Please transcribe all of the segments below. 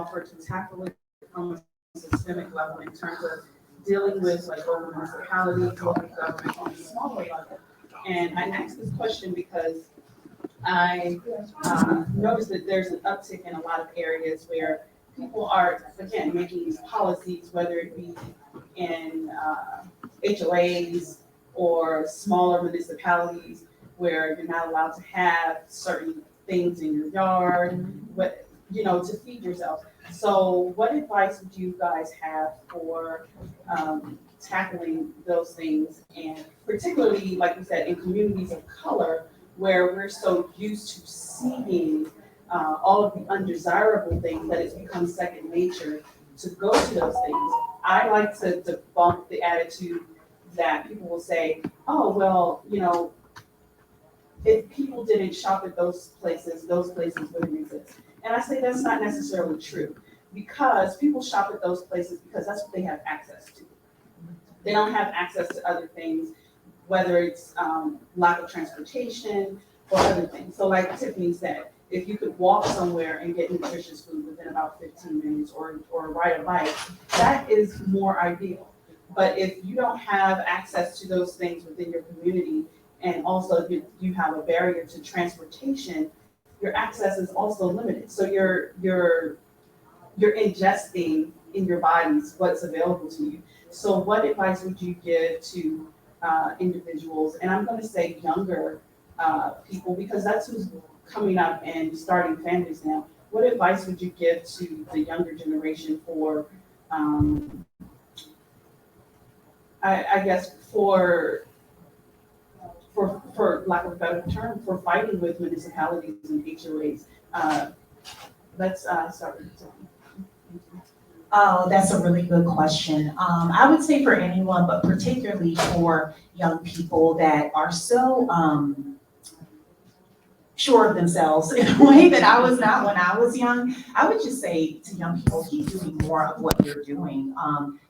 offer to tackle it from a systemic level in terms of dealing with like local municipalities, local government on a smaller level. And I asked this question because I noticed that there's an uptick in a lot of areas where people are, again, making these policies, whether it be in HOAs or smaller municipalities where you're not allowed to have certain things in your yard, what, to feed yourself. So what advice would you guys have for tackling those things? And particularly, like you said, in communities of color, where we're so used to seeing all of the undesirable things that it's become second nature to go to those things. I like to debunk the attitude that people will say, oh, well, if people didn't shop at those places wouldn't exist. And I say that's not necessarily true, because people shop at those places because that's what they have access to. They don't have access to other things, whether it's lack of transportation or other things. So like Tiffany said, if you could walk somewhere and get nutritious food within about 15 minutes or ride a bike, that is more ideal. But if you don't have access to those things within your community, and also you have a barrier to transportation, your access is also limited. So you're ingesting in your bodies what's available to you. So what advice would you give to individuals, and I'm going to say younger people, because that's who's coming up and starting families now? What advice would you give to the younger generation for, I guess, for lack of a better term, for fighting with municipalities and HOAs? Let's start with Tony. Oh, that's a really good question. I would say for anyone, but particularly for young people that are so sure of themselves in a way that I was not when I was young. I would just say to young people, keep doing more of what you're doing.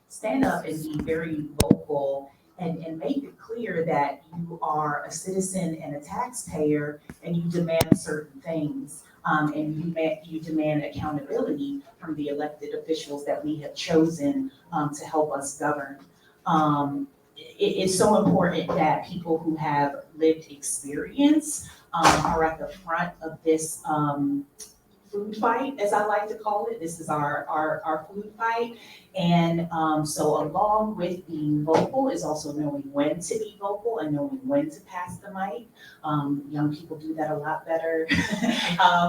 Stand up and be very vocal and make it clear that you are a citizen and a taxpayer, and you demand certain things. And you demand accountability from the elected officials that we have chosen to help us govern. It's so important that people who have lived experience are at the front of this food fight, as I like to call it. This is our food fight. And so along with being vocal is also knowing when to be vocal and knowing when to pass the mic. Young people do that a lot better.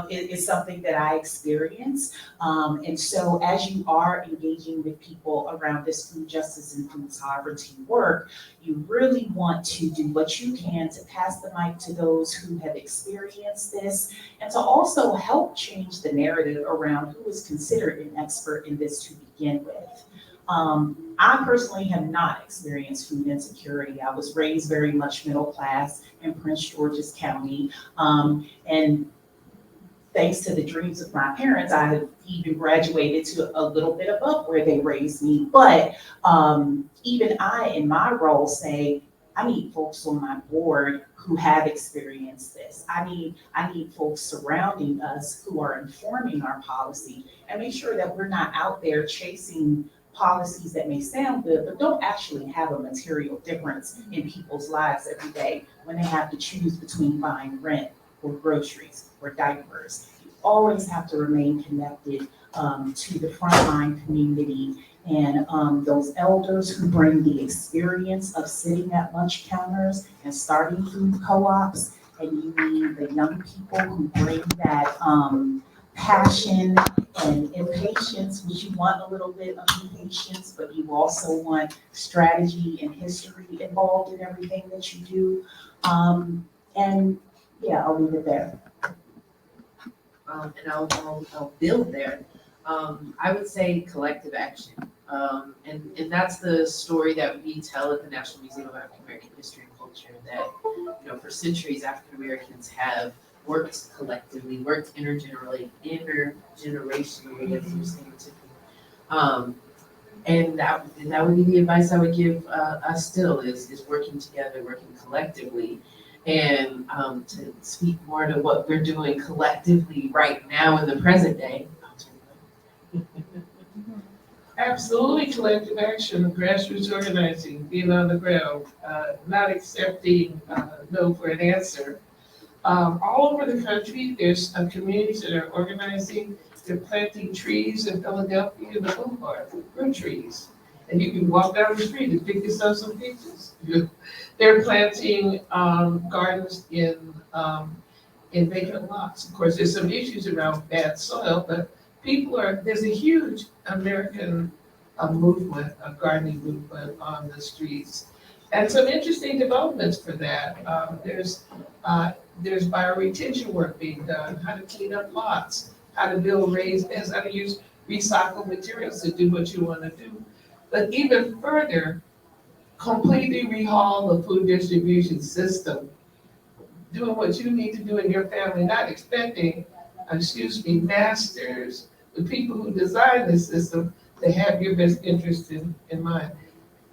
It's something that I experience. And so as you are engaging with people around this food justice and food sovereignty work, you really want to do what you can to pass the mic to those who have experienced this, and to also help change the narrative around who is considered an expert in this to begin with. I personally have not experienced food insecurity. I was raised very much middle class in Prince George's County. And thanks to the dreams of my parents, I have even graduated to a little bit above where they raised me. But even I, in my role, say, I need folks on my board who have experienced this. I need folks surrounding us who are informing our policy, and make sure that we're not out there chasing policies that may sound good, but don't actually have a material difference in people's lives every day when they have to choose between buying rent or groceries or diapers. You always have to remain connected to the frontline community and those elders who bring the experience of sitting at lunch counters and starting food co-ops. And you need the young people who bring that passion and impatience, which you want a little bit of impatience, but you also want strategy and history involved in everything that you do. And yeah, I'll leave it there. And I'll build there. I would say collective action. And that's the story that we tell at the National Museum of African American History and Culture, that, for centuries, African Americans have worked collectively, worked intergenerationally, as you're saying, Tiffany. And that would be the advice I would give us still, is working together, working collectively. And to speak more to what we're doing collectively right now in the present day, Absolutely collective action, grassroots organizing, being on the ground, not accepting no for an answer. All over the country, there's communities that are organizing. They're planting trees in Philadelphia in the boulevard, fruit trees. And you can walk down the street and pick yourself some peaches. They're planting gardens in vacant lots. Of course, there's some issues around bad soil, but there's a huge American movement, a gardening movement on the streets. And some interesting developments for that. There's bioretention work being done, how to clean up lots, how to build raised beds, how to use recycled materials to do what you want to do. But even further, completely rehaul the food distribution system, doing what you need to do in your family, not expecting, masters, the people who design this system to have your best interest in mind.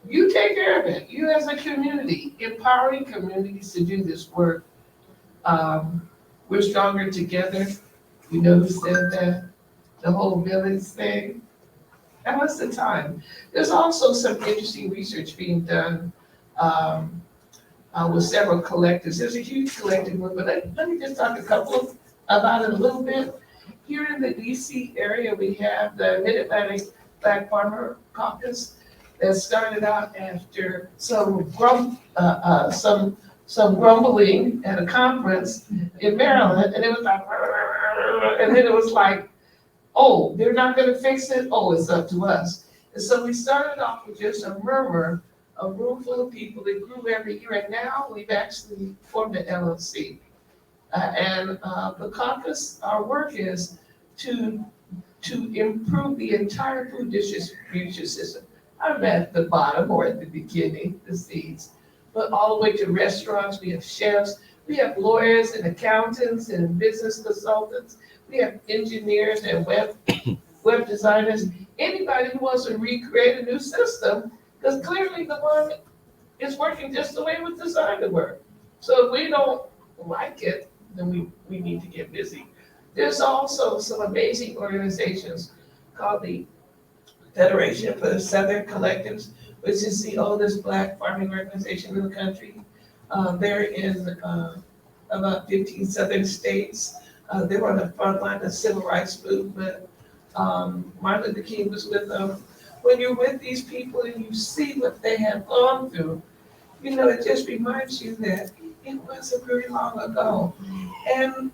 You take care of it. You as a community, empowering communities to do this work. We're stronger together. You know who said that? The whole village thing. That was the time. There's also some interesting research being done with several collectives. There's a huge collective movement. Let me just talk about it a little bit. Here in the DC area, we have the Mid-Atlantic Black Farmer Caucus that started out after some grumbling at a conference in Maryland, and it was like, and then it was like, oh, they're not gonna fix it, oh, it's up to us. And so we started off with just a murmur, a room full of people that grew every year, and now we've actually formed an LLC. The caucus, our work is to improve the entire food distribution system. I'm at the bottom or at the beginning, the seeds, but all the way to restaurants. We have chefs, we have lawyers and accountants and business consultants. We have engineers and web designers. Anybody who wants to recreate a new system, because clearly the one is working just the way it was designed to work. So if we don't like it, then we need to get busy. There's also some amazing organizations called the Federation for the Southern Collectives, which is the oldest Black farming organization in the country. They're in about 15 southern states. They were on the front line of the civil rights movement. Martin Luther King was with them. When you're with these people and you see what they have gone through, it just reminds you that it wasn't very long ago. And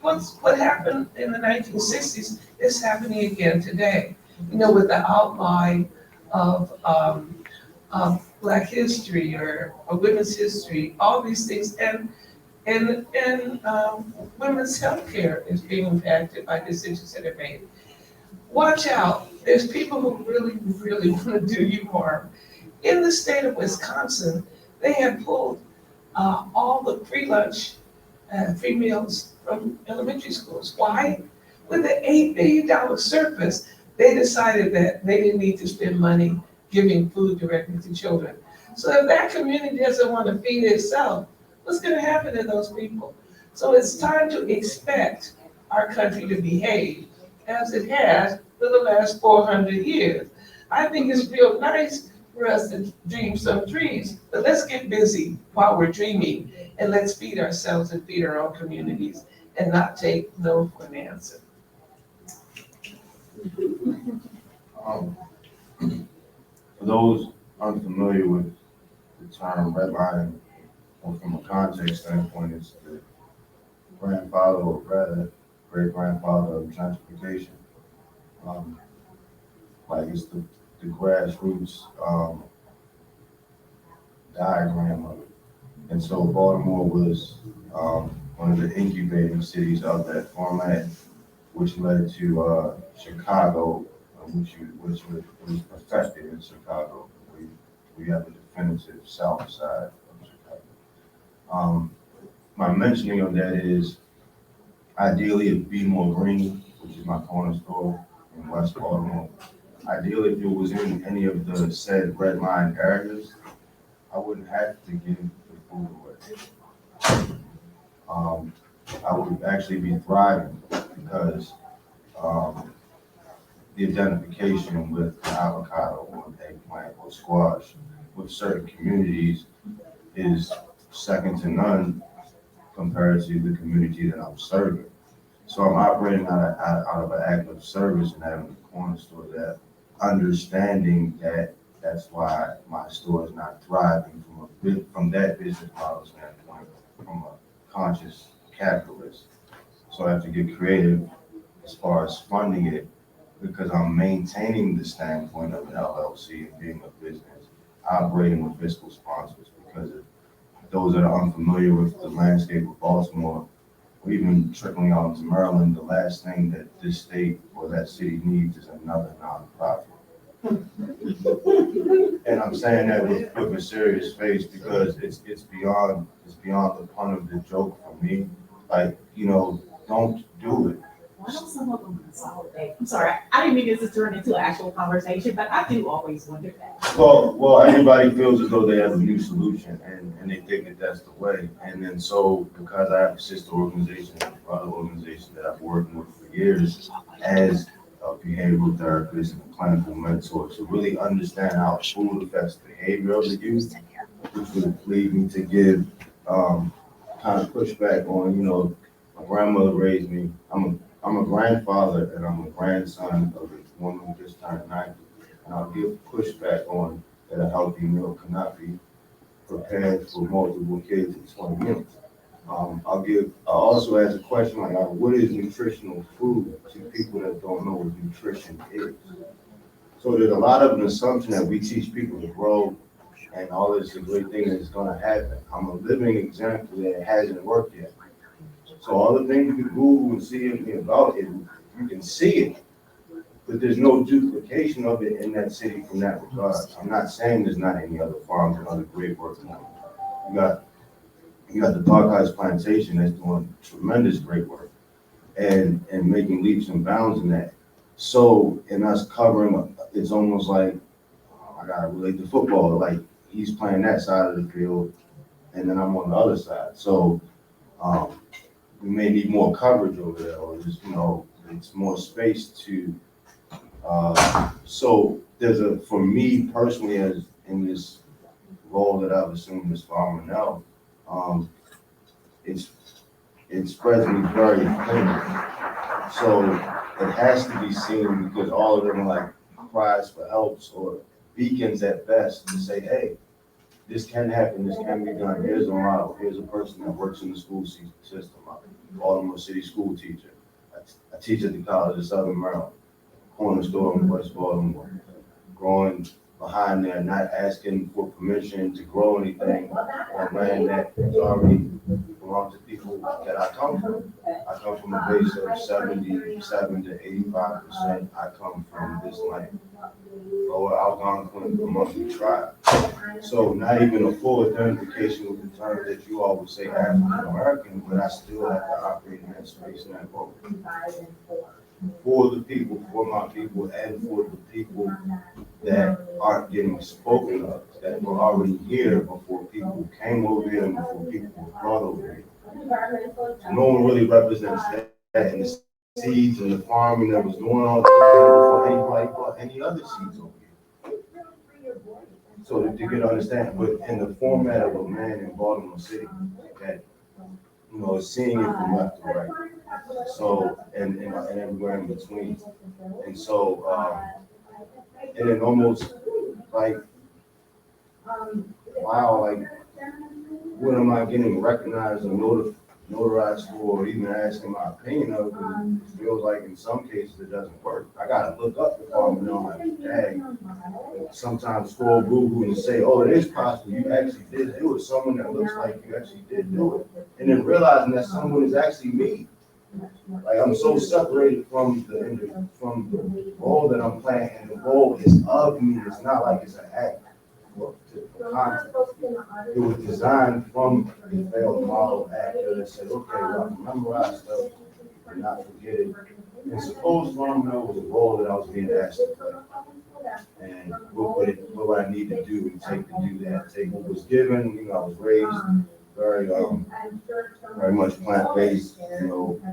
what happened in the 1960s is happening again today. With the outline of Black history or women's history, all these things, and women's health care is being impacted by decisions that are made. Watch out, there's people who really, really want to do you harm. In the state of Wisconsin, they have pulled all the free lunch and free meals from elementary schools. Why? With an $8 billion surplus, they decided that they didn't need to spend money giving food directly to children. So if that community doesn't want to feed itself, what's going to happen to those people? So it's time to expect our country to behave as it has for the last 400 years. I think it's real nice for us to dream some dreams, but let's get busy while we're dreaming, and let's feed ourselves and feed our own communities and not take no for an answer. For those unfamiliar with the term redlining, or from a context standpoint, it's the grandfather, or rather great-grandfather of gentrification. Like it's the grassroots diagram of it. And so Baltimore was one of the incubating cities of that format, which led to Chicago, which was perfected in Chicago. We have a definitive south side of Chicago. My mentioning of that is ideally it'd be more green, which is my corner store in West Baltimore. Ideally, if it was in any of the said red line areas, I wouldn't have to give the food away. I would actually be thriving because the identification with avocado or eggplant or squash with certain communities is second to none compared to the community that I'm serving. So I'm operating out of an act of service and having a corner store that understanding that that's why my store is not thriving from that business model standpoint, from a conscious capitalist. So I have to get creative as far as funding it because I'm maintaining the standpoint of an LLC and being a business, operating with fiscal sponsors because of those that are unfamiliar with the landscape of Baltimore, or even trickling out into Maryland, the last thing that this state or that city needs is another nonprofit. And I'm saying that with a serious face because it's beyond the pun of the joke for me. Like, don't do it. Why don't some of them consolidate? I'm sorry, I didn't mean this to turn into an actual conversation, but I do always wonder that. Well, everybody feels as though they have a new solution and they think that that's the way. And then so because I have a sister organization, other organization that I've worked with for years as a behavioral therapist and a clinical mentor to really understand how food affects the behavior of the youth, which would lead me to give kind of pushback on, my grandmother raised me. I'm a grandfather and I'm a grandson of a woman who just turned 90. And I'll give pushback on that a healthy meal cannot be prepared for multiple kids in 20 minutes. I'll also ask a question like, what is nutritional food to people that don't know what nutrition is? So there's a lot of an assumption that we teach people to grow and all this is a great thing that is gonna happen. I'm a living example that it hasn't worked yet. So all the things you Google and see about it, you can see it, but there's no duplication of it in that city from that regard. I'm not saying there's not any other farms and other great work going on. You got the Park Heights Plantation that's doing tremendous great work and making leaps and bounds in that. So in us covering, it's almost like, I gotta relate to football, like he's playing that side of the field and then I'm on the other side. So we may need more coverage over there or just, it's more space to, so for me personally as in this role that I've assumed as farmer now, it spreads me very thin. So it has to be seen because all of them are like cries for helps or beacons at best to say, hey, this can happen, this can be done. Here's a model. Here's a person that works in the school system. I'm a Baltimore City school teacher. I teach at the College of Southern Maryland, corner store in West Baltimore, growing behind there, not asking for permission to grow anything on land that already belongs to people that I come from. I come from a base of 77 to 85%. I come from this land, lower Algonquin among the tribe. So not even a full identification with the term that you all would say African American, but I still have to operate in that space and that role. For the people, for my people, and for the people that aren't getting spoken of, that were already here before people came over here and before people were brought over here. So no one really represents that in the seeds and the farming that was going on before anybody brought any other seeds over here. So to get to understand, but in the format of a man in Baltimore City that, is seeing it from left to right. So, and everywhere in between. And so, and it almost like, wow, like, what am I getting recognized and notarized for, or even asking my opinion of? And it feels like in some cases it doesn't work. I gotta look up the farm and I'm like, dang. Sometimes scroll Google and say, oh, it is possible. You actually did do it. Someone that looks like you actually did do it. And then realizing that someone is actually me. Like I'm so separated from the role that I'm playing, and the role is of me. It's not like it's an act. It was designed from the failed model actor that said, okay, well, memorize stuff and not forget it. And suppose Romano was a role that I was being asked to play. And what would I need to do and take to do that? Take what was given. I was raised very much plant-based,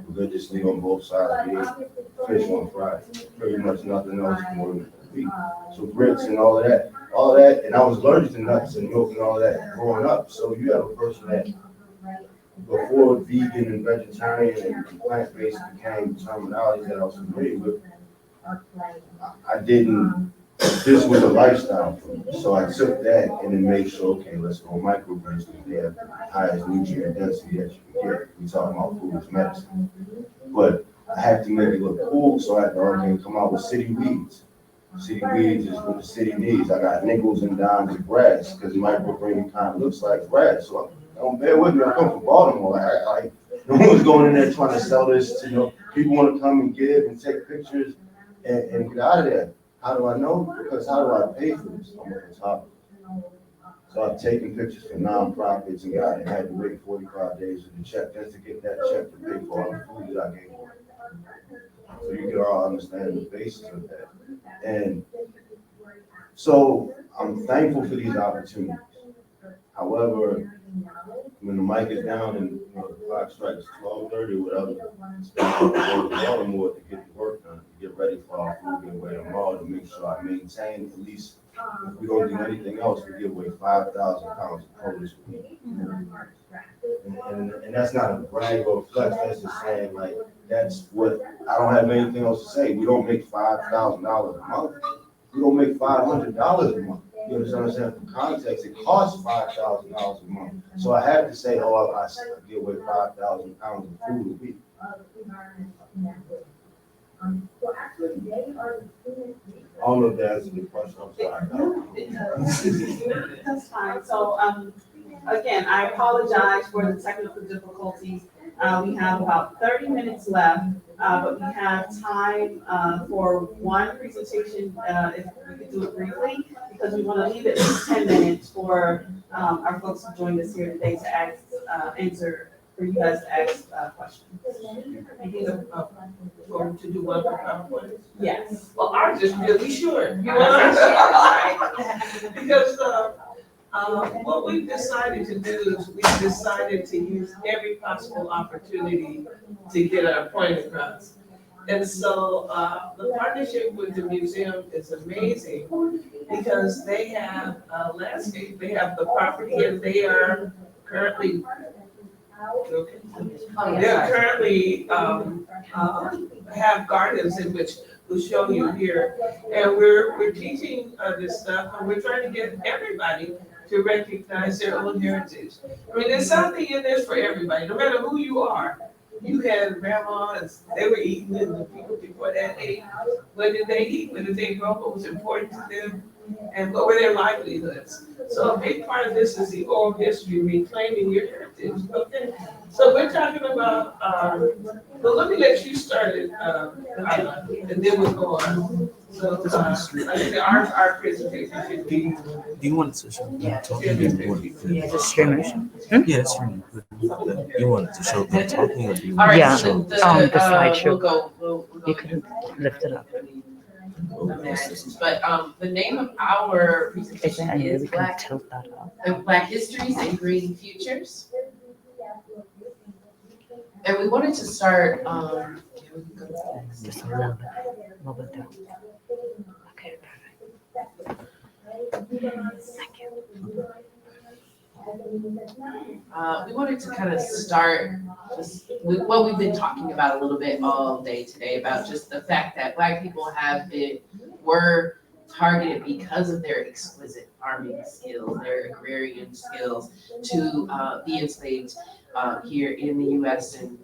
religiously on both sides, faith fish on Friday, pretty much nothing else more than a week. So grits and all of that, and I was allergic to nuts and milk and all that growing up. So you have a person that before vegan and vegetarian and plant-based became terminology that I was familiar with, I didn't, this was a lifestyle for me. So I took that and then made sure, okay, let's go microgreens because they have the highest nutrient density that you can get. We talking about food as medicine. But I had to make it look cool, so I had to okay, come out with city weeds. City weeds is what the city needs. I got nickels and dimes of grass because microgreen kind of looks like grass. So don't bear with me. I come from Baltimore. No one's going in there trying to sell this to, people want to come and give and take pictures and get out of there. How do I know? Because how do I pay for this? I'm a photographer. So I've taken pictures for nonprofits and had to wait 45 days for the check just to get that check to pay for all the food that I gave away. So you can all understand the basis of that. And so I'm thankful for these opportunities. However, when the mic is down and the clock strikes 12:30 or whatever, I go to Baltimore to get the work done, to get ready for our food giveaway tomorrow to make sure I maintain at least, if we don't do anything else, we give away 5,000 pounds of produce a week. And that's not a brag or flex, that's just saying like, that's what, I don't have anything else to say. We don't make $5,000 a month. We don't make $500 a month. You understand what I'm saying? For context, it costs $5,000 a month. So I have to say, I give away 5,000 pounds of food a week. All of that is the question. I'm sorry. That's fine. So, again, I apologize for the technical difficulties. We have about 30 minutes left, but we have time for one presentation, if we could do it briefly, because we want to leave at least 10 minutes for our folks who joined us here today to ask, answer, for you guys to ask questions. Going to do one for PowerPoint? Yes. Well, I'm just really sure. Because, what we've decided to do is we've decided to use every possible opportunity to get our point across. And so, the partnership with the museum is amazing because they have a landscape, they have the property, and they are currently, they're currently, have gardens in which we'll show you here. And we're teaching this stuff, and we're trying to get everybody to recognize their own heritage. I mean, there's something in this for everybody, no matter who you are. You had grandmas, they were eating, and the people before that ate. What did they eat? What did they grow? What was important to them? And what were their livelihoods? So a big part of this is the oral history, reclaiming your heritage. Okay, so we're talking about, well, let me let you start it, and then we'll go on. So, I think our presentation should be. Do you want to show them talking? Or do you want Yeah, just streamers. Yeah, it's streaming. You want to show them talking or do you All right, Yeah, so the slideshow. we'll go You could lift it up. But, the name of our Is presentation it, and is we can Black, tilt that up. Black Histories and Green Futures. And we wanted to start, yeah, we can go to the next. Just a little bit down. Okay, perfect. Thank you. We wanted to kind of start just with what we've been talking about a little bit all day today, about just the fact that Black people were targeted because of their exquisite farming skills, their agrarian skills, to be enslaved here in the U.S. and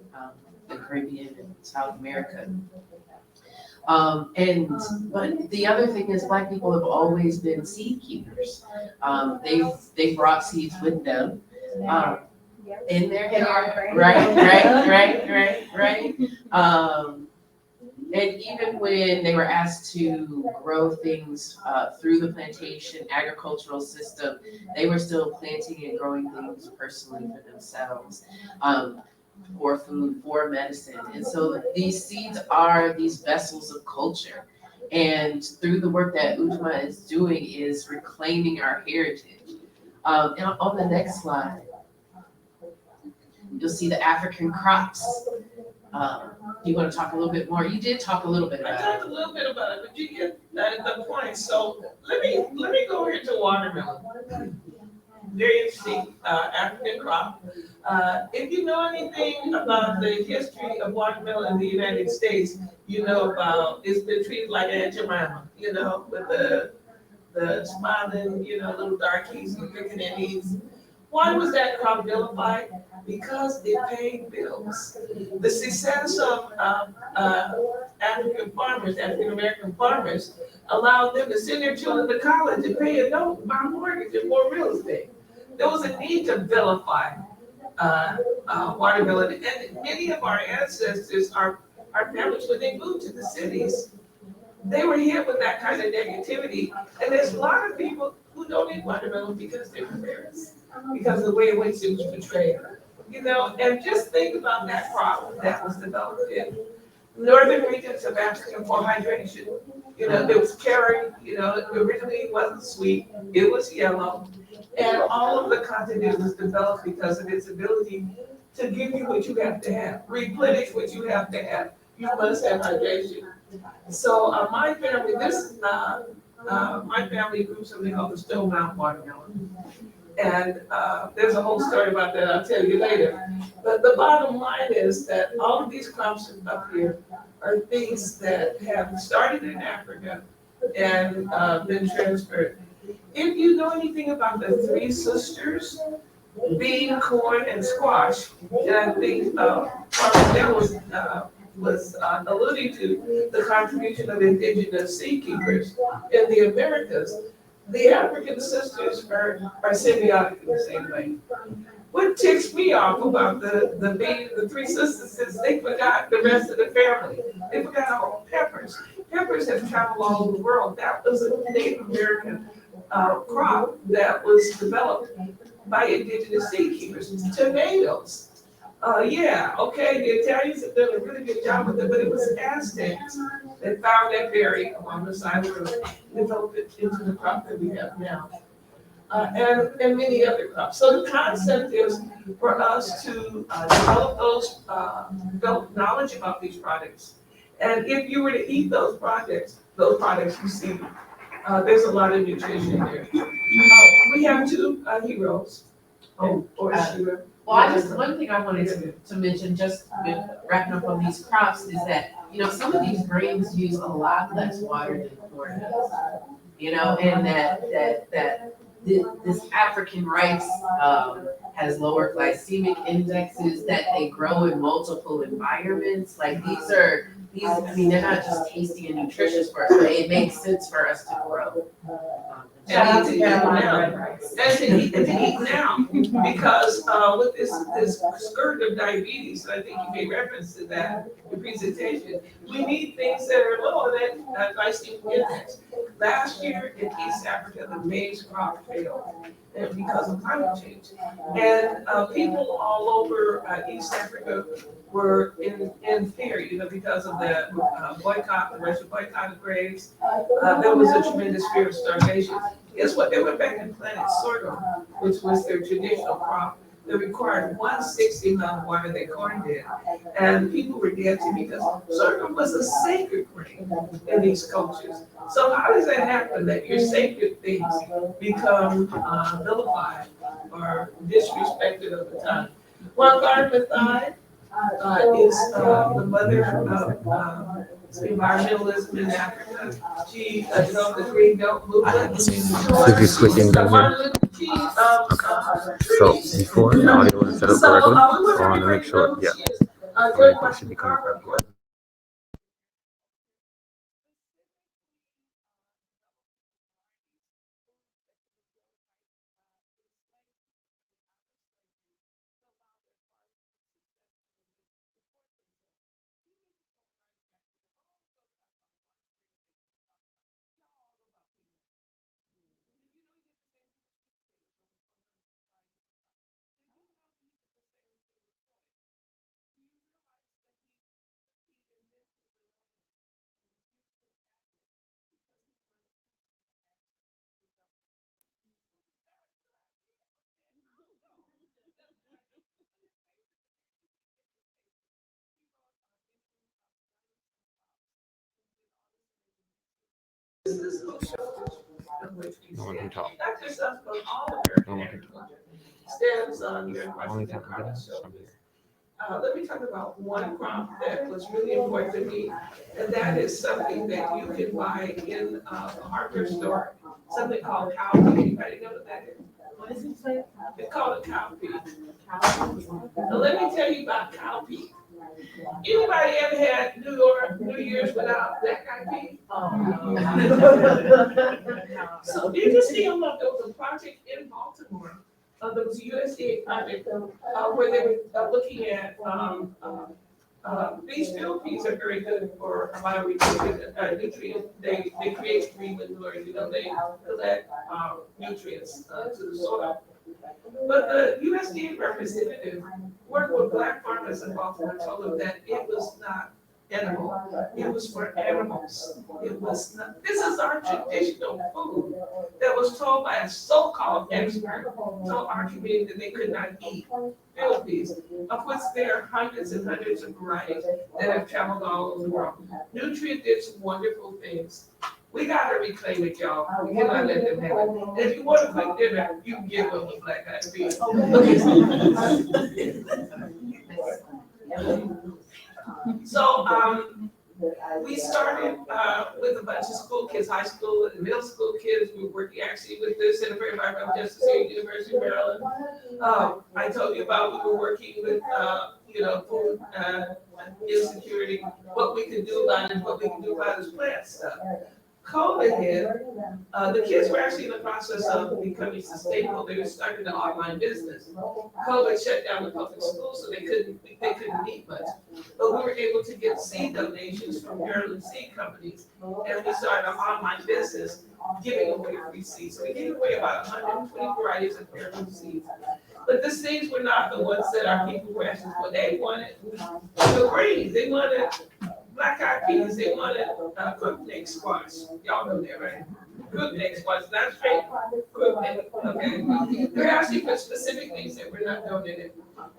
the Caribbean and South America. But the other thing is Black people have always been seed keepers. They brought seeds with them in their hair, right. And even when they were asked to grow things through the plantation agricultural system, they were still planting and growing things personally for themselves. For food, for medicine. And so these seeds are these vessels of culture. And through the work that Ujma is doing is reclaiming our heritage. And on the next slide, you'll see the African crops. Do you want to talk a little bit more? You did talk a little bit I about talked it. a little bit about it, but you get the point. So let me go here to watermelon. Very interesting, African crop. If you know anything about the history of watermelon in the United States, you know about, it's been treated like Aunt Jemima, with the smiling, little darkies and pickaninnies. Why was that crop vilified? Because it paid bills. The success of African farmers, African American farmers, allowed them to send their children to college and pay a note, buy mortgage and more real estate. There was a need to vilify watermelon, and many of our ancestors, our families, when they moved to the cities, they were hit with that kind of negativity. And there's a lot of people who don't eat watermelon because they're embarrassed, because of the way in which it was portrayed. And just think about that crop that was developed in northern regions of Africa for hydration. There was carrot, originally it wasn't sweet, it was yellow. And all of the content was developed because of its ability to give you what you have to have, replenish what you have to have. You must have hydration. So my family grew something called the Stone Mountain watermelon. And there's a whole story about that, I'll tell you later. But the bottom line is that all of these crops up here are things that have started in Africa and been transferred. If you know anything about the three sisters, bean, corn, and squash, and I think was alluding to the contribution of indigenous seed keepers in the Americas. The African sisters are symbiotic in the same way. What ticks me off about the three sisters is they forgot the rest of the family. They forgot all peppers. Peppers have traveled all over the world. That was a Native American crop that was developed by indigenous seed keepers. Tomatoes. Yeah, okay, the Italians have done a really good job with it, but it was Aztecs that found that berry along the side of the road, developed it into the crop that we have now. And many other crops. So the concept is for us to develop knowledge about these products. And if you were to eat those products you see, there's a lot of nutrition there. We have two heroes. Shira. Well, one thing I wanted to mention, just with wrapping up on these crops, is that, some of these grains use a lot less water than corn does. And that this African rice has lower glycemic indexes, that they grow in multiple environments. Like they're not just tasty and nutritious for us, but it makes sense for us to grow. Shout out to Carolina Carolina Red Red Rice. And to eat now, because with this skirt of diabetes, and I think you made reference to that in your presentation, we need things that are lower than glycemic index. Last year in East Africa, the maize crop failed because of climate change. And people all over East Africa were in fear, because of the boycott, the Russian boycott of graves. There was a tremendous fear of starvation. Guess what? They went back and planted sorghum, which was their traditional crop. That required 1/60 amount of water that corn did. And people were dancing because sorghum was a sacred grain in these cultures. So how does that happen, that your sacred things become vilified or disrespected over time? Well, Garden Mathai is the mother of environmentalism in Africa. She developed the Green Belt movement. Quickly switching things in. So before the audio is set up correctly, I want to make sure, yeah, everything should be coming correctly. is food shortage, of which we No one can stand. talk. Not just us, but all No one American can talk. agriculture stands on your Only question. time I'm getting is from here. Let me talk about one crop that was really important to me, and that is something that you can buy in a hardware store, something called cowpea. Anybody know what that is? What is it say? It's called a cowpea. Now, let me tell you about cowpea. Anybody ever had New Year's without black eyed peas? So did you see there was a project in Baltimore, there was a USDA project, where they were looking at, these field peas are very good for nutrients. They create green manure, they collect, nutrients, to the soil. But the USDA representative worked with black farmers in Baltimore and told them that it was not edible. It was for animals. It was not, this is our traditional food that was told by a so-called expert, told our community that they could not eat field peas, of which there are hundreds and hundreds of varieties that have traveled all over the world. Nutrient did some wonderful things. We gotta reclaim it, y'all. We cannot let them have it. And if you want a quick dinner, you can get one with black eyed peas. So, we started, with a bunch of school kids, high school and middle school kids. We were working actually with the Center for Environmental Justice here at University of Maryland. I told you about, we were working with, food, insecurity, what we could do about it, what we can do about this plant stuff. COVID hit, the kids were actually in the process of becoming sustainable. They were starting an online business. COVID shut down the public schools, so they couldn't meet much. But we were able to get seed donations from Maryland seed companies, and we started an online business giving away free seeds. So we gave away about 120 varieties of Maryland seeds. But the seeds were not the ones that our people were asking for. They wanted the greens. They wanted black eyed peas. They wanted cooked neck squash. Y'all know that, right? Cooked neck squash, not straight cooked neck. Okay. They're asking for specific things that we're not donating.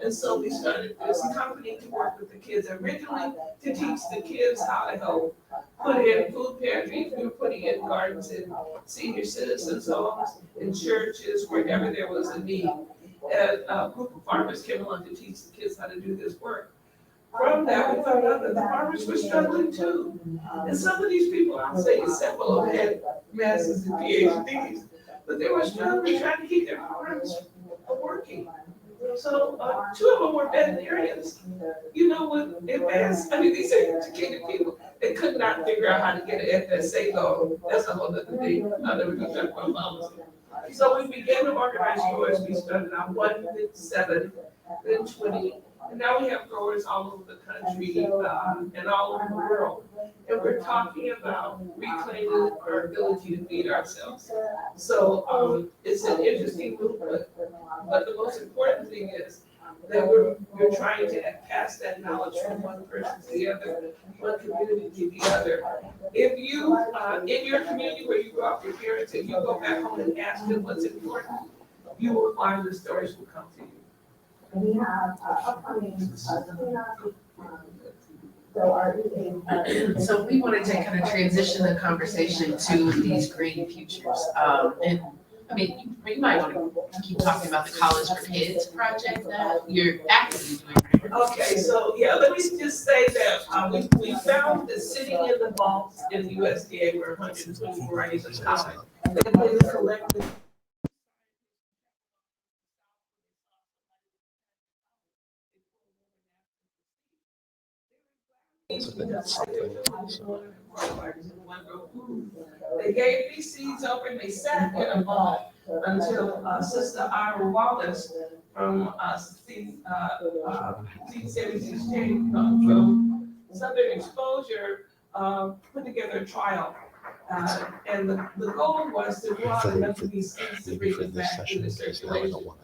And so we started this company to work with the kids originally to teach the kids how to help put in food pantries. We were putting in gardens in senior citizens' homes, in churches, wherever there was a need. And a group of farmers came along to teach the kids how to do this work. From that, we found out that the farmers were struggling too. And some of these people, I'll say several of them had masters and PhDs, but they were struggling trying to keep their farms working. So two of them were veterinarians. You know what, these are educated people. They could not figure out how to get an FSA loan. That's a whole other thing. I never gonna talk about policy. So we began to organize growers. We started out 1, then 7, then 20. And now we have growers all over the country and all over the world. And we're talking about reclaiming our ability to feed ourselves. So it's an interesting movement. But the most important thing is that we're trying to pass that knowledge from one person to the other, one community to the other. If you, in your community where you grew up, your parents, if you go back home and ask them what's important, you will find the stories will come to you. We have upcoming cleanup. So we wanted to kind of transition the conversation to these green futures. And I mean, you might want to keep talking about the College for Kids project that you're actively doing. Okay, so yeah, let me just say that we found that sitting in the vaults in the USDA were 120 varieties of college. They been collected. They gave these seeds open, they sat in a vault until Sister Ira Wallace from Seed Savings Exchange from Southern Exposure put together a trial. And the goal was to go out and look for these seeds to bring them back to the circulation.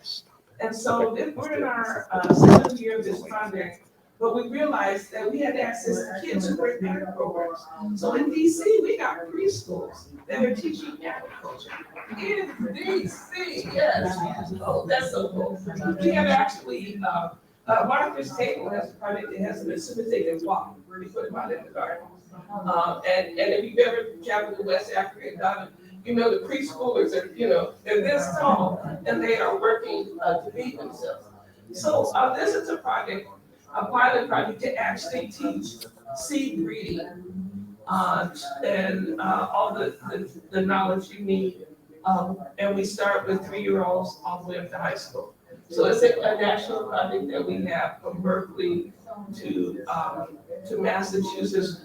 And so we're in our 7th year of this project. But we realized that we had access to kids who were in ag programs. So in DC, we got preschools that are teaching agriculture. In DC, yes. Oh, that's so cool. We have actually, Martha's Table has a project that has an assimilated walk, where we put them out in the garden. And if you've ever traveled to West Africa and Ghana, you know the preschoolers are, they're this tall and they are working to feed themselves. So this is a pilot project to actually teach seed breeding and all the knowledge you need. And we start with 3-year-olds all the way up to high school. So it's a national project that we have from Berkeley to Massachusetts.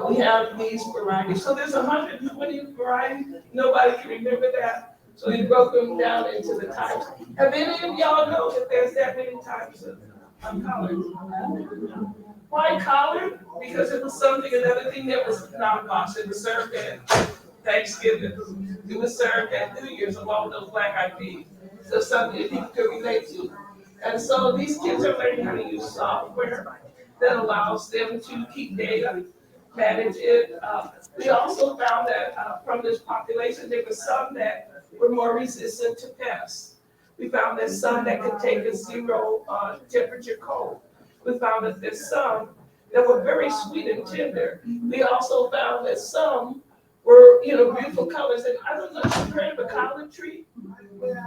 We have these varieties. So there's 120 varieties. Nobody can remember that. So we broke them down into the types. Have any of y'all know that there's that many types of collards? Why collard? Because it was another thing that was not lost. It was served at Thanksgiving. It was served at New Year's along with those black eyed peas. So something that people could relate to. And so these kids are learning how to use software that allows them to keep data, manage it. We also found that from this population, there were some that were more resistant to pests. We found that some that could take a 0 temperature cold. We found that there's some that were very sweet and tender. We also found that some were, beautiful colors. And I don't know if you've heard of a collard tree.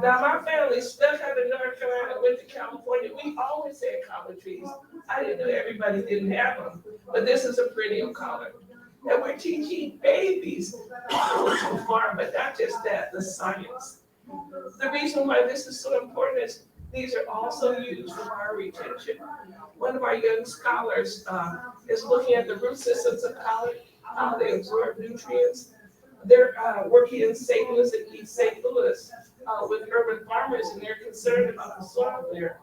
Now, my family stuck out of North Carolina, went to California. We always had collard trees. I didn't know everybody didn't have them, but this is a perennial collard. And we're teaching babies to farm, but not just that, the science. The reason why this is so important is these are also used for our retention. One of our young scholars is looking at the root systems of collard, how they absorb nutrients. They're working in St. Louis and East St. Louis with urban farmers, and they're concerned about the soil there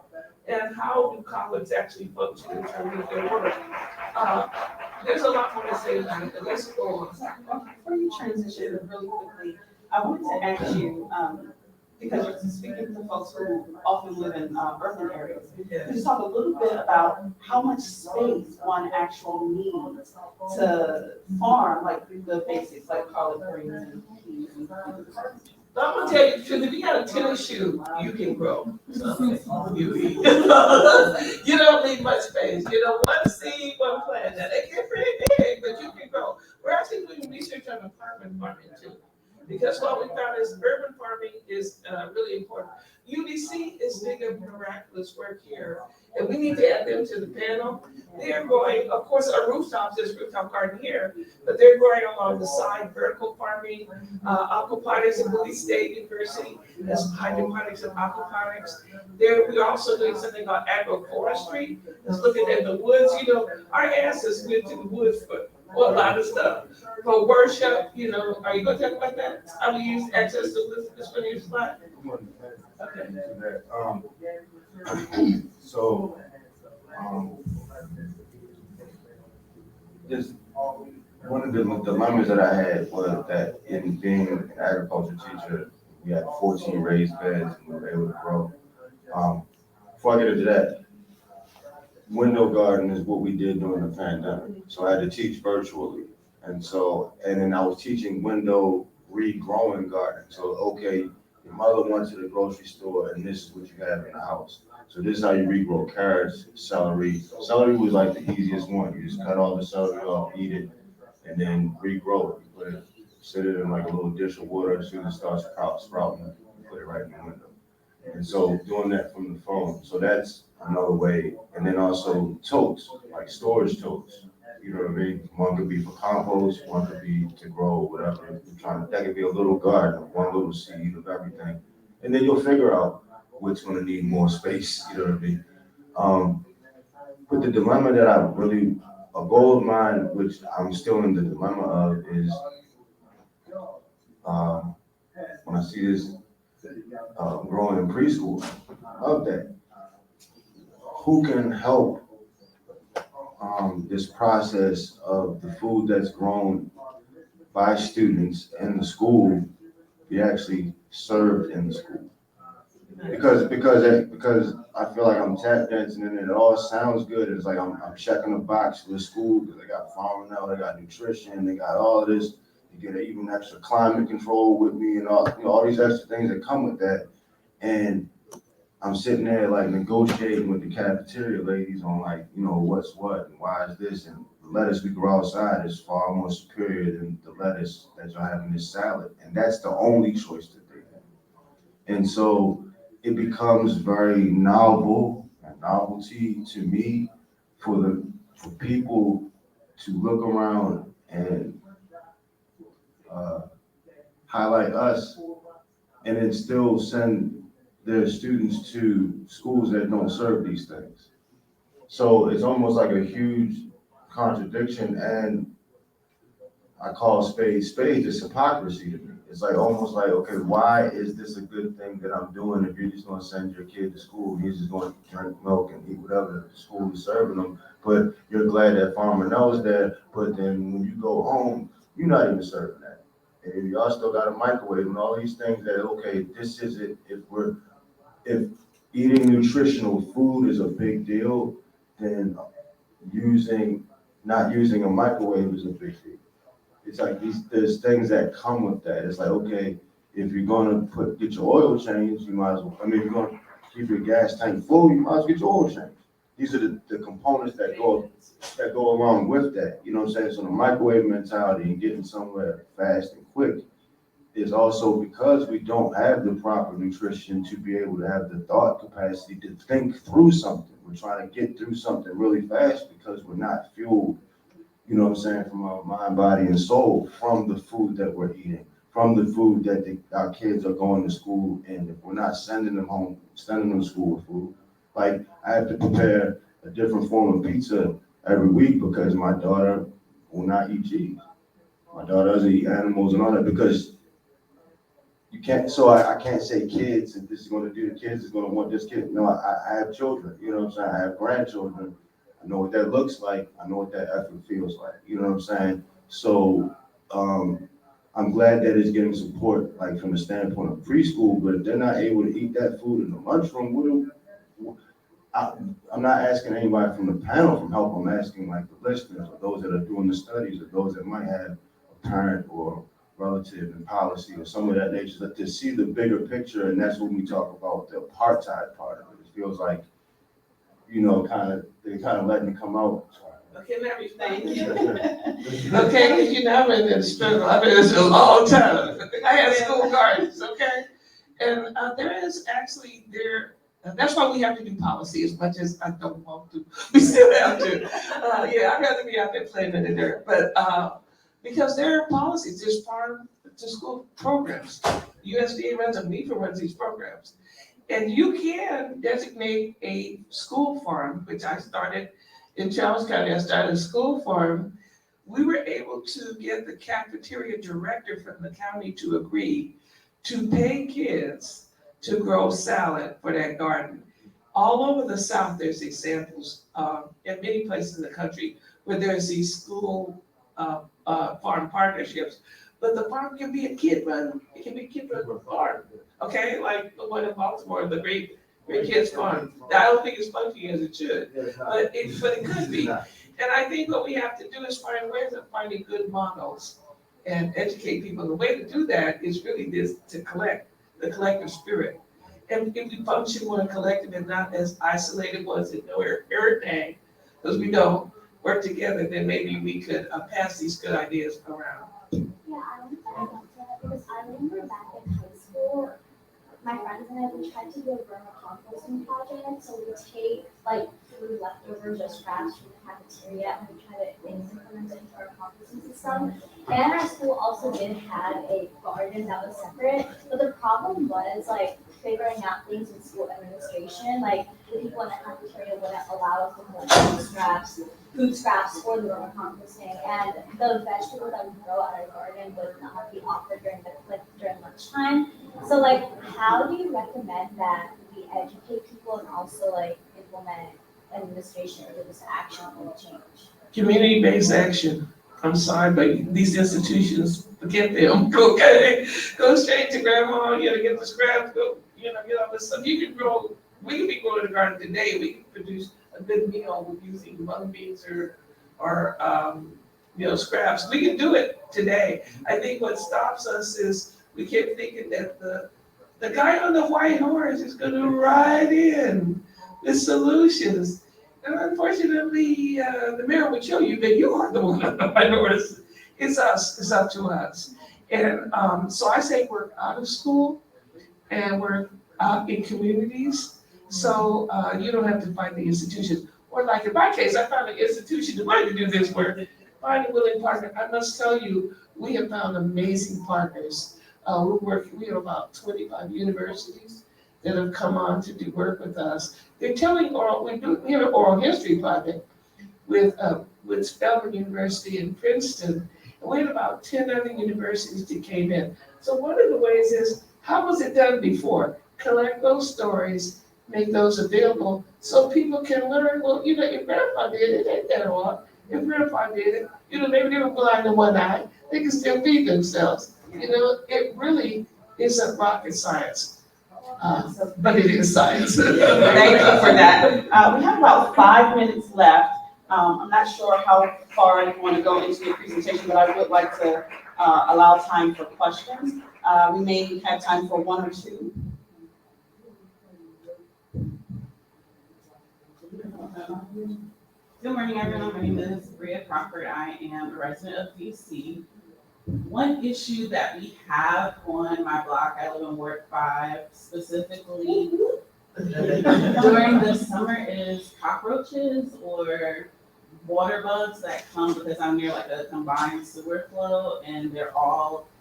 and how do collards actually function in terms of their work. There's a lot more to say about it, but let's go on. Before you transition really quickly, I wanted to ask you, because you're speaking to folks who often live in urban areas, could you talk a little bit about how much space one actually needs to farm, like the basics, like collard greens and peas and I'm gonna tell you the truth, if you got a tennis shoe, you can grow something. You don't need much space. One seed, one plant. Now they get pretty big, but you can grow. We're actually doing research on apartment farming too. Because what we found is urban farming is really important. UDC is doing miraculous work here, and we need to add them to the panel. They're growing, of course, our rooftops, there's rooftop garden here, but they're growing along the side, vertical farming, aquaponics at Bowie State University, that's hydroponics and aquaponics. We're also doing something called agroforestry, that's looking at the woods. Our ancestors went to the woods for a lot of stuff. For worship, are you going to talk about that? How we use access to this one of your slides? Okay. So, just one of the dilemmas that I had was that in being an agriculture teacher, we had 14 raised beds and we were able to grow. Before I get into that, window garden is what we did during the pandemic. So I had to teach virtually. And then I was teaching window regrowing garden. So, okay, your mother went to the grocery store and this is what you have in the house. So this is how you regrow carrots, celery. Celery was like the easiest one. You just cut all the celery off, eat it, and then regrow it. Sit it in like a little dish of water. As soon as it starts sprouting, you put it right in the window. And so doing that from the phone. So that's another way. And then also totes, like storage totes. You know what I mean? One could be for compost, one could be to grow, whatever. That could be a little garden, one little seed of everything. And then you'll figure out which one to need more space, you know what I mean? But the dilemma that a goal of mine, which I'm still in the dilemma of, is when I see this growing in preschool, of that, who can help this process of the food that's grown by students in the school be actually served in the school? Because I feel like I'm tap dancing and it all sounds good. It's like I'm checking a box for the school because they got farming now, they got nutrition, they got all of this. You get even extra climate control with me and all these extra things that come with that. And I'm sitting there like negotiating with the cafeteria ladies on like, what's what and why is this and lettuce we grow outside is far more superior than the lettuce that y'all have in this salad. And that's the only choice that they have. And so it becomes very novel and novelty to me for people to look around and highlight us and then still send their students to schools that don't serve these things. So it's almost like a huge contradiction, and I call spades, it's hypocrisy to me. It's like almost like, okay, why is this a good thing that I'm doing if you're just gonna send your kid to school, you're just gonna drink milk and eat whatever the school is serving them, but you're glad that farmer knows that, but then when you go home, you're not even serving that. And y'all still got a microwave and all these things that, okay, this is it, if eating nutritional food is a big deal, then not using a microwave is a big deal. It's like there's things that come with that. It's like, okay, if you're gonna get your oil changed, you might as well, if you're gonna keep your gas tank full, you might as well get your oil changed. These are the components that go along with that. You know what I'm saying? So the microwave mentality and getting somewhere fast and quick is also because we don't have the proper nutrition to be able to have the thought capacity to think through something. We're trying to get through something really fast because we're not fueled, you know what I'm saying, from our mind, body, and soul, from the food that we're eating, from the food that our kids are going to school in. If we're not sending them home, sending them to school with food, like I have to prepare a different form of pizza every week because my daughter will not eat cheese. My daughter doesn't eat animals and all that because you can't, so I can't say kids, if this is gonna do, the kids is gonna want this kid. No, I have children, you know what I'm saying? I have grandchildren. I know what that looks like. I know what that effort feels like, you know what I'm saying? So, I'm glad that it's getting support, like from the standpoint of preschool, but if they're not able to eat that food in the lunchroom, I'm not asking anybody from the panel for help. I'm asking like the listeners or those that are doing the studies or those that might have a parent or relative in policy or some of that nature, to see the bigger picture. And that's when we talk about the apartheid part of it. It feels like, you know, they kind of letting it come out. Okay, Mary, Thank you. okay, because you know, I've been in the struggle, I've been in this a long time. I had school gardens, okay? And there is actually that's why we have to do policy as much as I don't want to. We still have to. Yeah, I'd rather be out there playing in the dirt. But because there are policies, there's farm to school programs. USDA runs them, NEPA runs these programs. And you can designate a school farm, which I started in Charles County. I started a school farm. We were able to get the cafeteria director from the county to agree to pay kids to grow salad for that garden. All over the South, there's examples, in many places in the country where there's these school farm partnerships. But the farm can be a kid-run farm, okay? Like the one in Baltimore, the Great Kids Farm. I don't think it's functioning as it should, but it could be. And I think what we have to do is find ways of finding good models and educate people. The way to do that is really this, to collect, the collective spirit. And if we function more collective and not as isolated ones that know everything, because we don't work together, then maybe we could pass these good ideas around. Yeah, I wanted to add on to that because I remember back in high school, my friends and I, we tried to do a vermicomposting project. So we take like food leftovers or scraps from the cafeteria and we try to implement it into our composting system. And our school also did have a garden that was separate, but the problem was like figuring out things with school administration. Like the people in the cafeteria wouldn't allow us to hold food scraps for the vermicomposting, and the vegetables that we grow out of our garden would not be offered during lunchtime. So like, how do you recommend that we educate people and also like implement administration or this action for change? Community-based action. I'm sorry, but these institutions, forget them, okay? Go straight to grandma, get the scraps, go, get all this stuff. We can be growing in the garden today. We can produce a good meal with using mung beans or scraps. We can do it today. I think what stops us is we keep thinking that the guy on the white horse is gonna ride in with solutions. And unfortunately, the mayor would show you that you are the one of the minorities. It's us, it's up to us. And so I say work out of school and work out in communities. So you don't have to find the institution. Or like in my case, I found an institution that wanted to do this work. Find a willing partner. I must tell you, we have found amazing partners. We have about 25 universities that have come on to do work with us. They're telling we have an oral history project with Spelman University in Princeton. And we had about 10 other universities that came in. So one of the ways is, how was it done before? Collect those stories, make those available so people can learn, well, if grandpa did it, ain't that wrong. If grandpa did it, maybe they were blind in one eye, they can still feed themselves. It really isn't rocket science, but it is science. Thank you for that. We have about 5 minutes left. I'm not sure how far you want to go into your presentation, but I would like to allow time for questions. We may have time for one or two. Good morning, everyone. My name is Bria Crawford. I am a resident of DC. One issue that we have on my block, I live in Ward 5, specifically during the summer, is cockroaches or water bugs that come because I'm near like a combined sewer flow, and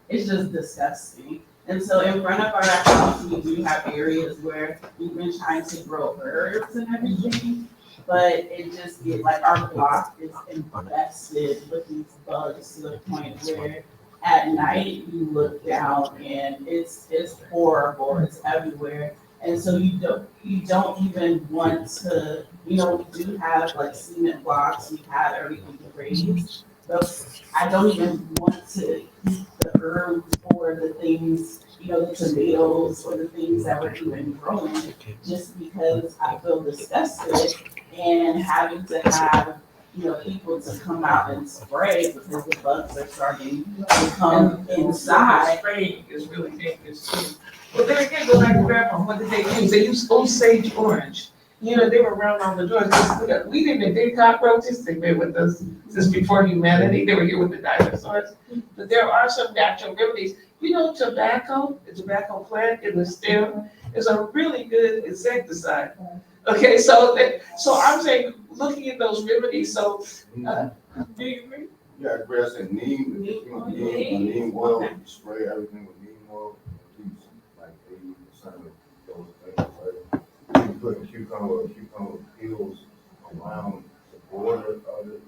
it's just disgusting. And so in front of our house, we do have areas where we've been trying to grow herbs and everything, but it just gets like our block is infested with these bugs to the point where at night you look down and it's horrible. It's everywhere. And so you don't even want to, we do have like cement blocks, we have everything raised, but I don't even want to eat the herbs or the things, the tomatoes or the things that we're even growing, just because I feel disgusted and having to have, people to come out and spray because the bugs are starting to come inside. Spraying is really dangerous too. But there again, go back to grandma, what did they use? They used Osage orange. They were around on the doors. We didn't invent cockroaches, they've been with us since before humanity. They were here with the dinosaurs. But there are some natural remedies. Tobacco, the tobacco plant in the stem is a really good insecticide. Okay, so I'm saying, looking at those remedies, so, do you agree? Yeah, I agree. I said neem oil, you spray everything with neem oil, at least like 80% of those things, right? You put cucumber peels around the border of it,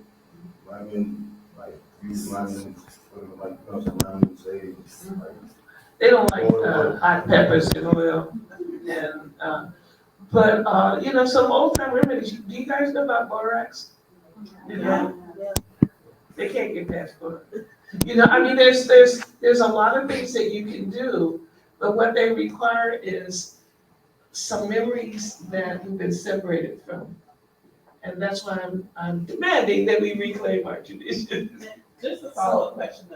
lemon, like use lemons, put them like, some lemon sage, like. They don't like hot peppers and oil. And, some old time remedies. Do you guys know about borax? Yeah. They can't get past borax. There's a lot of things that you can do, but what they require is some memories that you've been separated from. And that's why I'm demanding that we reclaim our tradition. Just a follow-up question.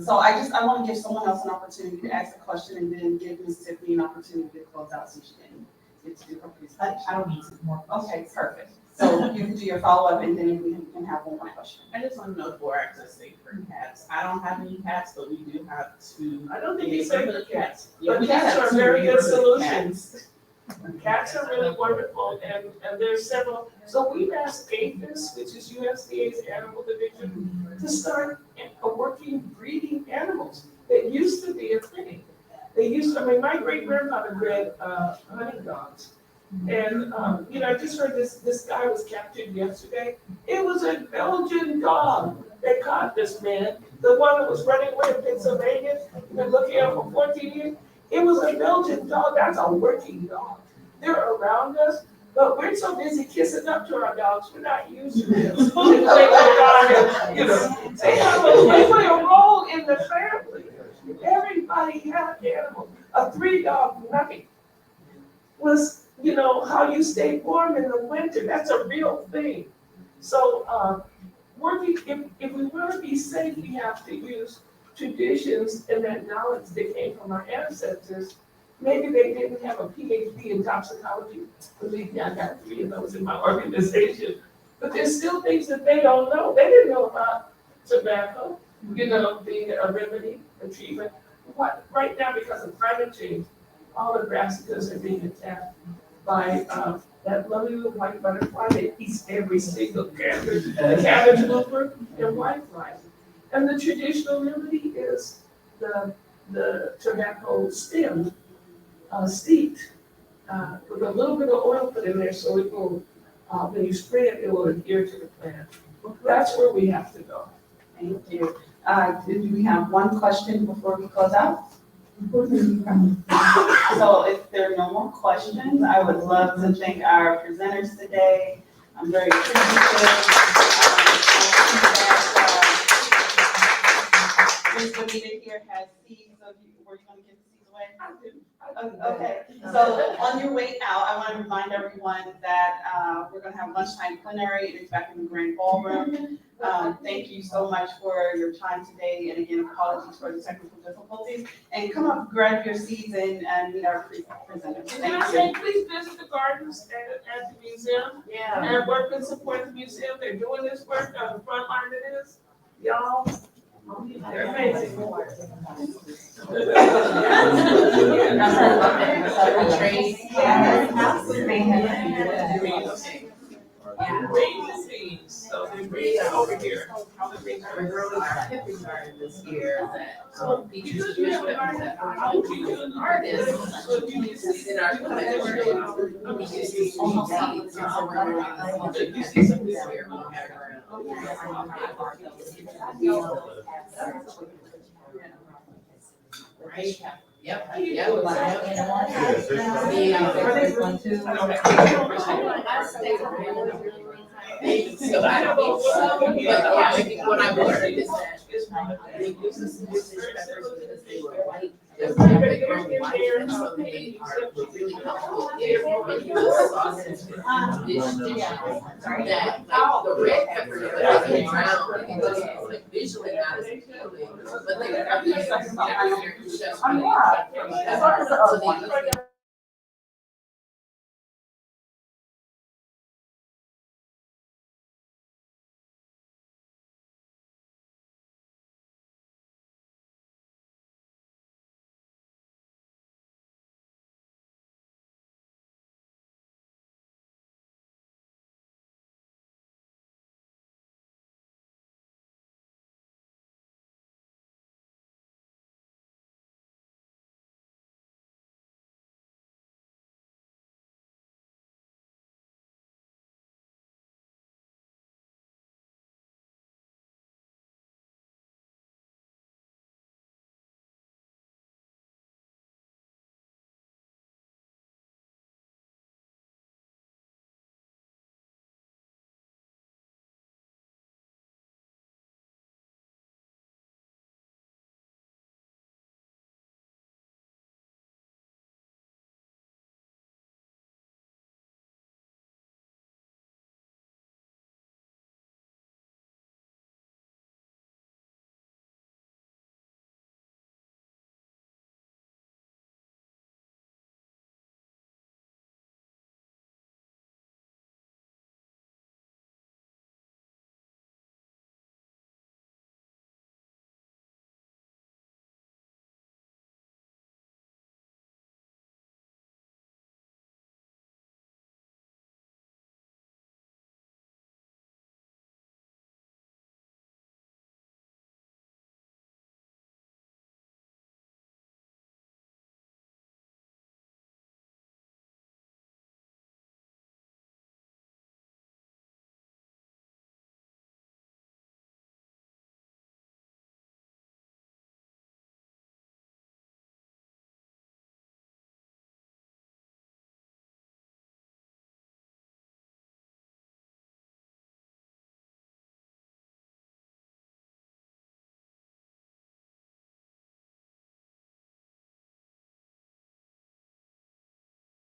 So I want to give someone else an opportunity to ask a question and then give Ms. Tiffany an opportunity to close out since she didn't get to do her presentation. I don't need more. Okay, perfect. So you can do your follow-up and then we can have one more question. I just want to know if borax is safe for cats. I don't have any cats, but we do have two. I don't think it's safe for cats. Yeah, But we cats have are two very good neighborhood solutions. cats. Cats are really wonderful, and there's several. So we've asked APHIS, which is USDA's animal division, to start working breeding animals. That used to be a thing. My great grandfather bred hunting dogs. And, I just heard this guy was captured yesterday. It was a Belgian dog that caught this man, the one that was running away in Pennsylvania, been looking at for 14 years. It was a Belgian dog. That's a working dog. They're around us, but we're so busy kissing up to our dogs, we're not using them. They play a role in the family. Everybody had animals. A 3-dog night was, how you stay warm in the winter. That's a real thing. So, if we want to be safe, we have to use traditions and that knowledge that came from our ancestors, maybe they didn't have a PhD in toxicology. Believe me, I got 3 of those in my organization. But there's still things that they don't know. They didn't know about tobacco, you know, being a remedy, a treatment. What, right now, because of climate change, all the brassicas are being attacked by, that lovely little white butterfly that eats every single cabbage, the cabbage looper and whitefly. And the traditional remedy is the tobacco stem, steeped, with a little bit of oil put in there so it will, when you spray it, it will adhere to the plant. That's where we have to go. Thank you. Do we have one question before we close out? So if there are no more questions, I would love to thank our presenters today. I'm very appreciative. Ms. Bonita here has seeds of you. Were you going to give the seeds away? Okay, so on your way out, I want to remind everyone that we're going to have lunchtime plenary, and it's back in the Grand Ballroom. Thank you so much for your time today, and again, apologies for the technical difficulties. And come up, grab your seeds, and meet our presenters. Can I Thank say, you. please visit the gardens at the museum Yeah. and work and support the museum. They're doing this work on the front line it is. Y'all, they're amazing. Raise the seeds, so they raise it over here. We're growing our hippie garden this year that, features You have a Jewish garden? women How would you do it? artists So if you just- in our community. We just see almost seeds, so we're growing You see some this this year. year. Right? Yep, How you yep. do it? Yep. So I don't know, but yeah, I think what I've learned is that they use this peppers because they were white. They grow white, and so they are really helpful if you use sausage dish that, like, the red pepper, but they get brown, and it just, like, visually not as appealing, but they have these, chefs really pepper. So they use the